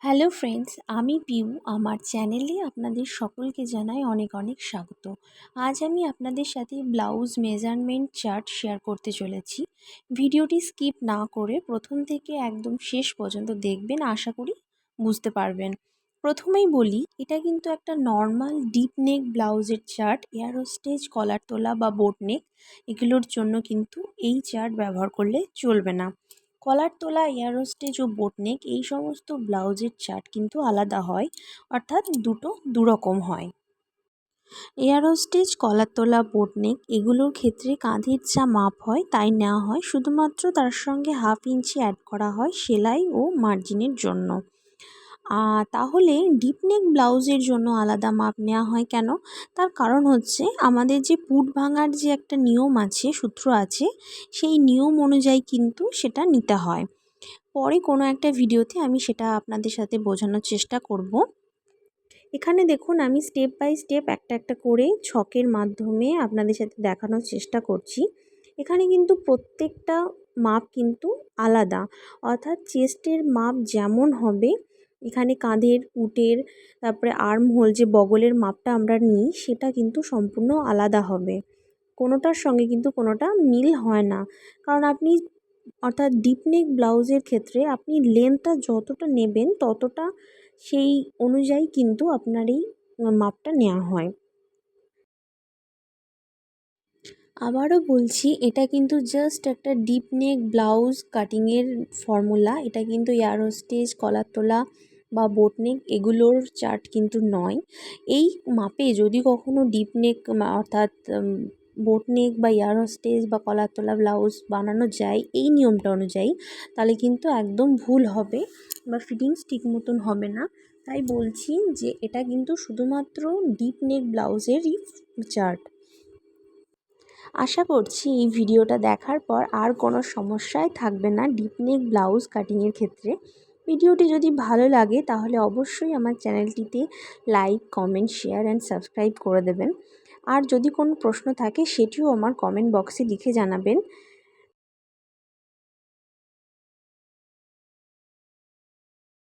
Hello friends, আমি পিউ। আমার চ্যানেলে আপনাদের সকলকে জানাই অনেক অনেক স্বাগত। আজ আমি আপনাদের সাথে ব্লাউজ মেজারমেন্ট চার্ট শেয়ার করতে চলেছি। ভিডিওটি স্কিপ না করে প্রথম থেকে একদম শেষ পর্যন্ত দেখবেন, আশা করি বুঝতে পারবেন। প্রথমেই বলি, এটা কিন্তু একটা নর্মাল ডিপ নেক ব্লাউজের চার্ট। এয়ারো স্টেজ, কলার তোলা বা বোট নেক এগুলোর জন্য কিন্তু এই চার্ট ব্যবহার করলে চলবে না। কলার তোলা, এয়ারো স্টেজ ও বোট নেক এই সমস্ত ব্লাউজের চার্ট কিন্তু আলাদা হয়, অর্থাৎ দুটো দুরকম হয়। এয়ারো স্টেজ, কলার তোলা, বোট নেক এগুলোর ক্ষেত্রে কাঁধের যা মাপ হয় তাই নেওয়া হয়, শুধুমাত্র তার সঙ্গে 1/2 ইঞ্চি অ্যাড করা হয় সেলাই ও মার্জিনের জন্য। তাহলে ডিপ নেক ব্লাউজের জন্য আলাদা মাপ নেওয়া হয় কেন? তার কারণ হচ্ছে, আমাদের যে পুট ভাঙার যে একটা নিয়ম আছে, সূত্র আছে, সেই নিয়ম অনুযায়ী কিন্তু সেটা নিতে হয়। পরে কোনো একটা ভিডিওতে আমি সেটা আপনাদের সাথে বোঝানোর চেষ্টা করব। এখানে দেখুন, আমি স্টেপ বাই স্টেপ একটা একটা করে ছকের মাধ্যমে আপনাদের সাথে দেখানোর চেষ্টা করছি। এখানে কিন্তু প্রত্যেকটা মাপ কিন্তু আলাদা, অর্থাৎ চেস্টের মাপ যেমন হবে, এখানে কাঁধের, পুটের, তারপরে আর্ম হোল যে বগলের মাপটা আমরা নিই সেটা কিন্তু সম্পূর্ণ আলাদা হবে। কোনোটার সঙ্গে কিন্তু কোনোটা মিল হয় না। কারণ আপনি, অর্থাৎ ডিপ নেক ব্লাউজের ক্ষেত্রে আপনি লেন্থটা যতটা নেবেন ততটা সেই অনুযায়ী কিন্তু আপনার এই মাপটা নেওয়া হয়। আবারও বলছি, এটা কিন্তু জাস্ট একটা ডিপ নেক ব্লাউজ কাটিংয়ের ফর্মুলা। এটা কিন্তু এয়ারো স্টেজ, কলার তোলা বা বোট নেক এগুলোর চার্ট কিন্তু নয়। এই মাপে যদি কখনো ডিপ নেক অর্থাৎ বোট নেক বা এয়ারো স্টেজ বা কলার তোলা ব্লাউজ বানানো যায় এই নিয়মটা অনুযায়ী, তাহলে কিন্তু একদম ভুল হবে বা ফিটিংস ঠিক মতন হবে না। তাই বলছি যে এটা কিন্তু শুধুমাত্র ডিপ নেক ব্লাউজেরই চার্ট। আশা করছি এই ভিডিওটা দেখার পর আর কোনো সমস্যায় থাকবে না ডিপ নেক ব্লাউজ কাটিংয়ের ক্ষেত্রে। ভিডিওটি যদি ভালো লাগে তাহলে অবশ্যই আমার চ্যানেলটিতে like, comment, share and subscribe করে দেবেন। আর যদি কোনো প্রশ্ন থাকে সেটিও আমার কমেন্ট বক্সে লিখে জানাবেন।